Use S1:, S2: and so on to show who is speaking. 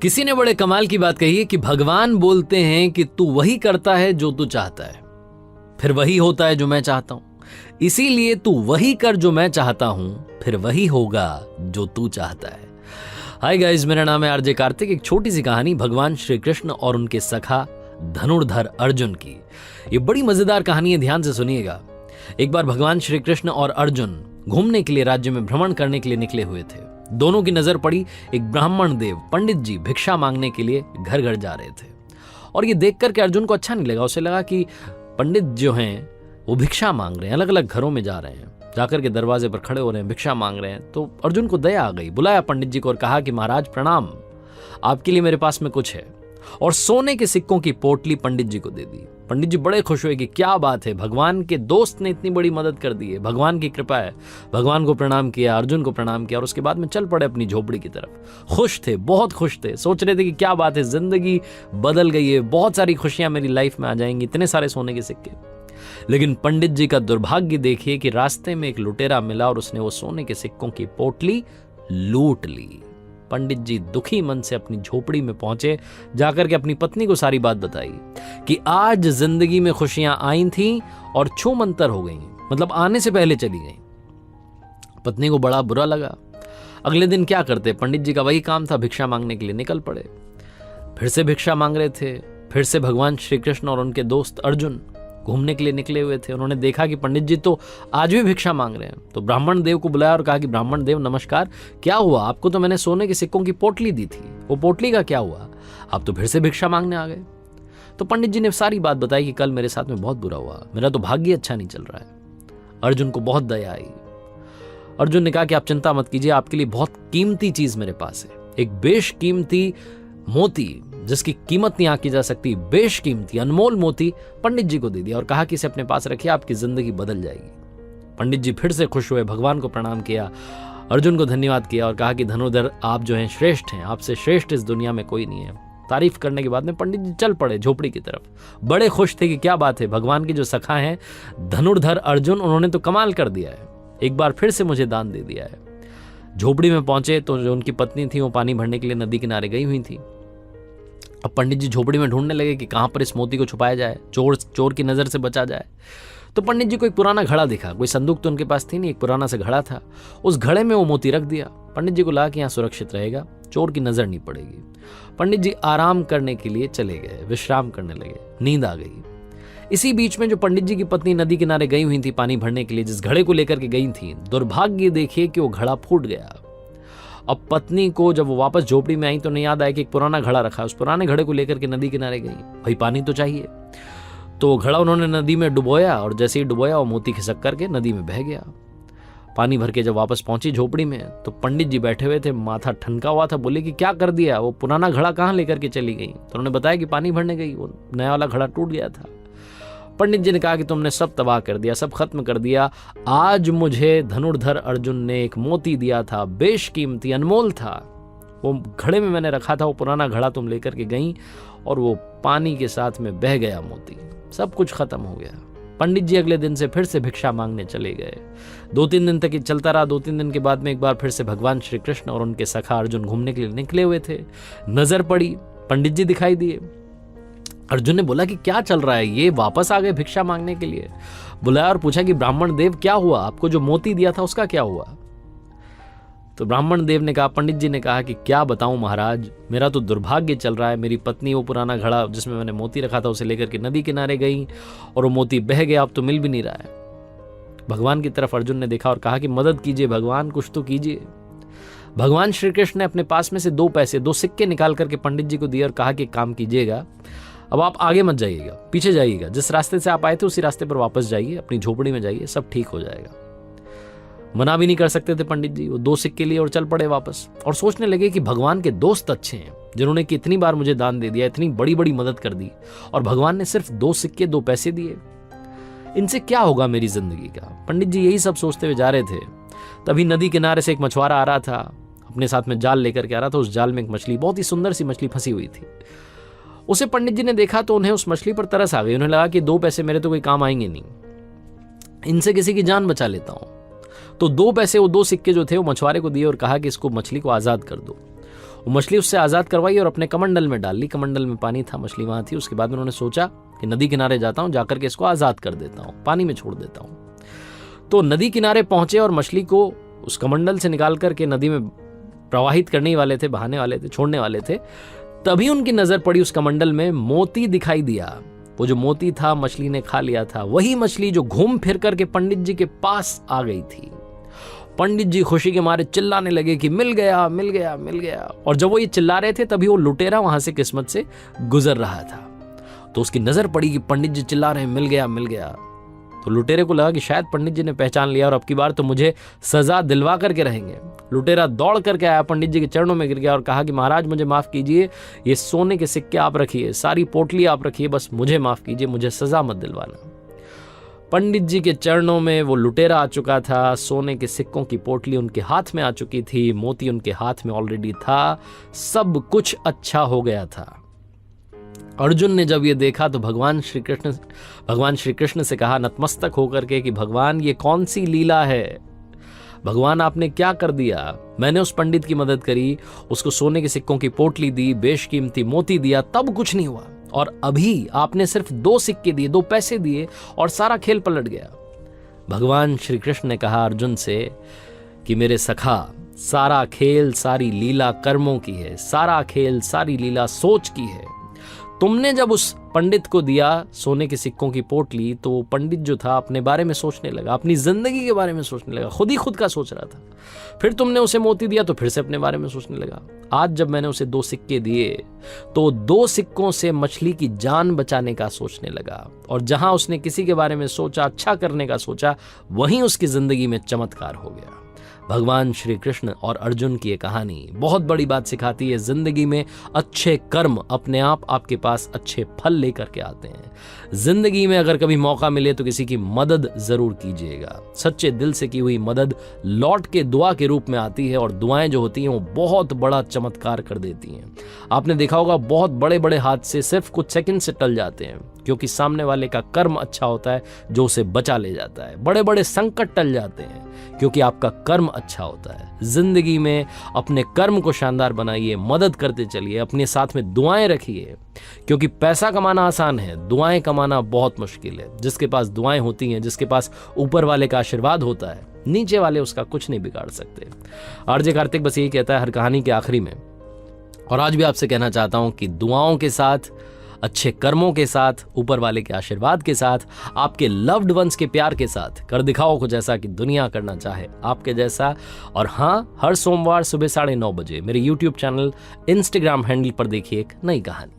S1: किसी ने बड़े कमाल की बात कही है कि भगवान बोलते हैं कि तू वही करता है जो तू चाहता है, फिर वही होता है जो मैं चाहता हूं। इसीलिए तू वही कर जो मैं चाहता हूं, फिर वही होगा जो तू चाहता है। हाय गाइस, मेरा नाम है आरजे कार्तिक। एक छोटी सी कहानी भगवान श्री कृष्ण और उनके सखा धनुर्धर अर्जुन की। ये बड़ी मजेदार कहानी है, ध्यान से सुनिएगा। एक बार भगवान श्री कृष्ण और अर्जुन घूमने के लिए राज्य में भ्रमण करने के लिए निकले हुए थे। दोनों की नजर पड़ी एक ब्राह्मण देव पंडित जी भिक्षा मांगने के लिए घर घर जा रहे थे। और ये देख करके अर्जुन को अच्छा नहीं लगा। उसे लगा कि पंडित जो हैं वो भिक्षा मांग रहे हैं, अलग अलग घरों में जा रहे हैं, जाकर के दरवाजे पर खड़े हो रहे हैं, भिक्षा मांग रहे हैं। तो अर्जुन को दया आ गई, बुलाया पंडित जी को और कहा कि महाराज प्रणाम, आपके लिए मेरे पास में कुछ है। और सोने के सिक्कों की पोटली पंडित जी को दे दी। पंडित जी बड़े खुश हुए कि क्या बात है, भगवान के दोस्त ने इतनी बड़ी मदद कर दी है, भगवान की कृपा है। भगवान को प्रणाम किया, अर्जुन को प्रणाम किया और उसके बाद में चल पड़े अपनी झोपड़ी की तरफ। खुश थे, बहुत खुश थे, सोच रहे थे कि क्या बात है, जिंदगी बदल गई है, बहुत सारी खुशियां मेरी लाइफ में आ जाएंगी, इतने सारे सोने के सिक्के। लेकिन पंडित जी का दुर्भाग्य देखिए कि रास्ते में एक लुटेरा मिला और उसने वो सोने के सिक्कों की पोटली लूट ली। पंडित जी दुखी मन से अपनी झोपड़ी में पहुंचे, जाकर के अपनी पत्नी को सारी बात बताई कि आज जिंदगी में खुशियां आई थीं और छूमंतर हो गई, मतलब आने से पहले चली गई। पत्नी को बड़ा बुरा लगा। अगले दिन क्या करते, पंडित जी का वही काम था, भिक्षा मांगने के लिए निकल पड़े। फिर से भिक्षा मांग रहे थे। फिर से भगवान श्री कृष्ण और उनके दोस्त अर्जुन घूमने के लिए निकले हुए थे। उन्होंने देखा कि पंडित जी तो आज भी भिक्षा मांग रहे हैं। तो ब्राह्मण देव को बुलाया और कहा कि ब्राह्मण देव नमस्कार, क्या हुआ, आपको तो मैंने सोने के सिक्कों की पोटली दी थी, वो पोटली का क्या हुआ, आप तो फिर से भिक्षा मांगने आ गए। तो पंडित जी ने सारी बात बताई कि कल मेरे साथ में बहुत बुरा हुआ, मेरा तो भाग्य अच्छा नहीं चल रहा है। अर्जुन को बहुत दया आई। अर्जुन ने कहा कि आप चिंता मत कीजिए, आपके लिए बहुत कीमती चीज मेरे पास है, एक बेशकीमती मोती जिसकी कीमत नहीं आंकी जा सकती, बेशकीमती अनमोल मोती पंडित जी को दे दिया और कहा कि इसे अपने पास रखिए, आपकी जिंदगी बदल जाएगी। पंडित जी फिर से खुश हुए, भगवान को प्रणाम किया, अर्जुन को धन्यवाद किया और कहा कि धनुर्धर आप जो हैं श्रेष्ठ हैं, आपसे श्रेष्ठ इस दुनिया में कोई नहीं है। तारीफ करने के बाद में पंडित जी चल पड़े झोपड़ी की तरफ। बड़े खुश थे कि क्या बात है, भगवान के जो सखा हैं धनुर्धर अर्जुन, उन्होंने तो कमाल कर दिया है, एक बार फिर से मुझे दान दे दिया है। झोपड़ी में पहुंचे तो जो उनकी पत्नी थी वो पानी भरने के लिए नदी किनारे गई हुई थी। अब पंडित जी झोपड़ी में ढूंढने लगे कि कहां पर इस मोती को छुपाया जाए, चोर की नजर से बचा जाए। तो पंडित जी को एक पुराना घड़ा दिखा, कोई संदूक तो उनके पास थी नहीं, एक पुराना सा घड़ा था, उस घड़े में वो मोती रख दिया। पंडित जी को लगा कि यहाँ सुरक्षित रहेगा, चोर की नजर नहीं पड़ेगी। पंडित जी आराम करने के लिए चले गए, विश्राम करने लगे, नींद आ गई। इसी बीच में जो पंडित जी की पत्नी नदी किनारे गई हुई थी पानी भरने के लिए, जिस घड़े को लेकर के गई थी, दुर्भाग्य देखिए कि वो घड़ा फूट गया। अब पत्नी को जब वो वापस झोपड़ी में आई तो नहीं याद आया कि एक पुराना घड़ा रखा, उस पुराने घड़े को लेकर के नदी किनारे गई, भाई पानी तो चाहिए। तो घड़ा उन्होंने नदी में डुबोया और जैसे ही डुबोया वो मोती खिसक करके नदी में बह गया। पानी भर के जब वापस पहुंची झोपड़ी में तो पंडित जी बैठे हुए थे, माथा ठनका हुआ था, बोले कि क्या कर दिया, वो पुराना घड़ा कहाँ लेकर के चली गई। तो उन्होंने बताया कि पानी भरने गई, वो नया वाला घड़ा टूट गया था। पंडित जी ने कहा कि तुमने सब तबाह कर दिया, सब खत्म कर दिया। आज मुझे धनुर्धर अर्जुन ने एक मोती दिया था, बेशकीमती अनमोल था, वो घड़े में मैंने रखा था, वो पुराना घड़ा तुम लेकर के गई और वो पानी के साथ में बह गया मोती, सब कुछ खत्म हो गया। पंडित जी अगले दिन से फिर से भिक्षा मांगने चले गए। 2-3 दिन तक ये चलता रहा। 2-3 दिन के बाद में एक बार फिर से भगवान श्री कृष्ण और उनके सखा अर्जुन घूमने के लिए निकले हुए थे। नजर पड़ी, पंडित जी दिखाई दिए। अर्जुन ने बोला कि क्या चल रहा है, ये वापस आ गए भिक्षा मांगने के लिए। बुलाया और पूछा कि ब्राह्मण देव क्या हुआ, आपको जो मोती दिया था उसका क्या हुआ। तो ब्राह्मण देव ने कहा, पंडित जी ने कहा कि क्या बताऊं महाराज, मेरा तो दुर्भाग्य चल रहा है, मेरी पत्नी वो पुराना घड़ा जिसमें मैंने मोती रखा था उसे लेकर के नदी किनारे गई और वो मोती बह गया, अब तो मिल भी नहीं रहा है। भगवान की तरफ अर्जुन ने देखा और कहा कि मदद कीजिए भगवान, कुछ तो कीजिए। भगवान श्री कृष्ण ने अपने पास में से 2 सिक्के निकाल करके पंडित जी को दिए और कहा कि काम कीजिएगा, अब आप आगे मत जाइएगा, पीछे जाइएगा, जिस रास्ते से आप आए थे उसी रास्ते पर वापस जाइए, अपनी झोपड़ी में जाइए, सब ठीक हो जाएगा। मना भी नहीं कर सकते थे पंडित जी, वो 2 सिक्के लिए और चल पड़े वापस। और सोचने लगे कि भगवान के दोस्त अच्छे हैं, जिन्होंने कि इतनी बार मुझे दान दे दिया, इतनी बड़ी बड़ी मदद कर दी, और भगवान ने सिर्फ 2 सिक्के 2 पैसे दिए, इनसे क्या होगा मेरी जिंदगी का। पंडित जी यही सब सोचते हुए जा रहे थे। तभी नदी किनारे से एक मछुआरा आ रहा था, अपने साथ में जाल लेकर के आ रहा था। उस जाल में एक मछली, बहुत ही सुंदर सी मछली फंसी हुई थी। उसे पंडित जी ने देखा तो उन्हें उस मछली पर तरस आ गई। उन्हें लगा कि 2 पैसे मेरे तो कोई काम आएंगे नहीं, इनसे किसी की जान बचा लेता हूं। तो 2 पैसे, वो 2 सिक्के जो थे वो मछुआरे को दिए और कहा कि इसको, मछली को आजाद कर दो। वो मछली उससे आज़ाद करवाई और अपने कमंडल में डाल ली। कमंडल में पानी था, मछली वहाँ थी। उसके बाद उन्होंने सोचा कि नदी किनारे जाता हूँ, जाकर के इसको आज़ाद कर देता हूँ, पानी में छोड़ देता हूँ। तो नदी किनारे पहुंचे और मछली को उस कमंडल से निकाल करके नदी में प्रवाहित करने वाले थे, बहाने वाले थे, छोड़ने वाले थे। तभी उनकी नजर पड़ी उस कमंडल में, मोती दिखाई दिया। वो जो मोती था मछली ने खा लिया था, वही मछली जो घूम फिर करके पंडित जी के पास आ गई थी। पंडित जी खुशी के मारे चिल्लाने लगे कि मिल गया, मिल गया, मिल गया। और जब वो ये चिल्ला रहे थे तभी वो लुटेरा वहां से किस्मत से गुजर रहा था। तो उसकी नजर पड़ी कि पंडित जी चिल्ला रहे हैं मिल गया, मिल गया। तो लुटेरे को लगा कि शायद पंडित जी ने पहचान लिया और अब की बार तो मुझे सजा दिलवा करके रहेंगे। लुटेरा दौड़ करके आया, पंडित जी के चरणों में गिर गया और कहा कि महाराज मुझे माफ कीजिए, ये सोने के सिक्के आप रखिए, सारी पोटली आप रखिए, बस मुझे माफ कीजिए, मुझे सजा मत दिलवाना। पंडित जी के चरणों में वो लुटेरा आ चुका था, सोने के सिक्कों की पोटली उनके हाथ में आ चुकी थी, मोती उनके हाथ में ऑलरेडी था, सब कुछ अच्छा हो गया था। अर्जुन ने जब ये देखा तो भगवान श्री कृष्ण से कहा नतमस्तक होकर के कि भगवान ये कौन सी लीला है, भगवान आपने क्या कर दिया। मैंने उस पंडित की मदद करी, उसको सोने के सिक्कों की पोटली दी, बेशकीमती मोती दिया, तब कुछ नहीं हुआ, और अभी आपने सिर्फ 2 सिक्के दिए, 2 पैसे दिए और सारा खेल पलट गया। भगवान श्री कृष्ण ने कहा अर्जुन से कि मेरे सखा, सारा खेल सारी लीला कर्मों की है, सारा खेल सारी लीला सोच की है। तुमने जब उस पंडित को दिया सोने के सिक्कों की पोटली, तो पंडित जो था अपने बारे में सोचने लगा, अपनी जिंदगी के बारे में सोचने लगा, खुद ही खुद का सोच रहा था। फिर तुमने उसे मोती दिया तो फिर से अपने बारे में सोचने लगा। आज जब मैंने उसे 2 सिक्के दिए तो 2 सिक्कों से मछली की जान बचाने का सोचने लगा, और जहां उसने किसी के बारे में सोचा, अच्छा करने का सोचा, वहीं उसकी जिंदगी में चमत्कार हो गया। भगवान श्री कृष्ण और अर्जुन की ये कहानी बहुत बड़ी बात सिखाती है। जिंदगी में अच्छे कर्म अपने आप आपके पास अच्छे फल लेकर के आते हैं। जिंदगी में अगर कभी मौका मिले तो किसी की मदद जरूर कीजिएगा। सच्चे दिल से की हुई मदद लौट के दुआ के रूप में आती है, और दुआएं जो होती हैं वो बहुत बड़ा चमत्कार कर देती हैं। आपने देखा होगा बहुत बड़े बड़े हादसे सिर्फ कुछ सेकंड से टल जाते हैं, क्योंकि सामने वाले का कर्म अच्छा होता है जो उसे बचा ले जाता है। बड़े बड़े संकट टल जाते हैं क्योंकि आपका कर्म अच्छा होता है। जिंदगी में अपने कर्म को शानदार बनाइए, मदद करते चलिए, अपने साथ में दुआएं रखिए, क्योंकि पैसा कमाना आसान है, दुआएं कमाना बहुत मुश्किल है। जिसके पास दुआएं होती हैं, जिसके पास ऊपर वाले का आशीर्वाद होता है, नीचे वाले उसका कुछ नहीं बिगाड़ सकते। आरजे कार्तिक बस यही कहता है हर कहानी के आखिरी में, और आज भी आपसे कहना चाहता हूं कि दुआओं के साथ, अच्छे कर्मों के साथ, ऊपर वाले के आशीर्वाद के साथ, आपके लव्ड वंस के प्यार के साथ कर दिखाओ कुछ ऐसा कि दुनिया करना चाहे आपके जैसा। और हाँ, हर सोमवार सुबह 9:30 बजे मेरे YouTube चैनल, Instagram हैंडल पर देखिए एक नई कहानी।